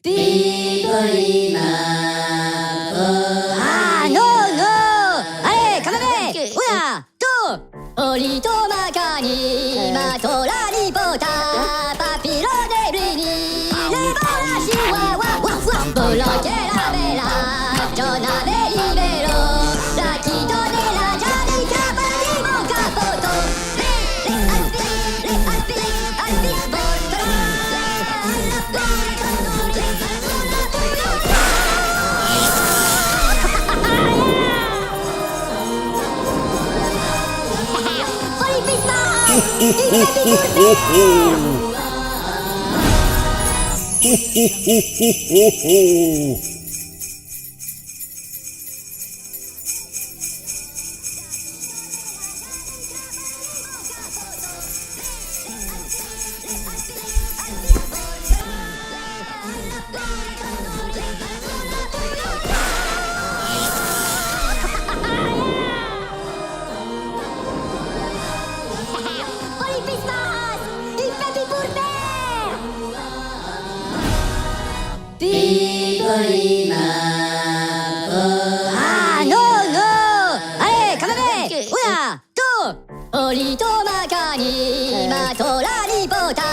Picolina. Ah, no, no! Allez, camembert! Una, dos! Olito macani, matorani pota, papiro de brini, le bola chihuahua, waf waf, boloque la vela, jonave libero, la quito de la janica, parimo capoto, le alpi, botro, la pura Picolina. Ah, no, no! Allez, camembert! Una, dos! Olito macani, matorani pota,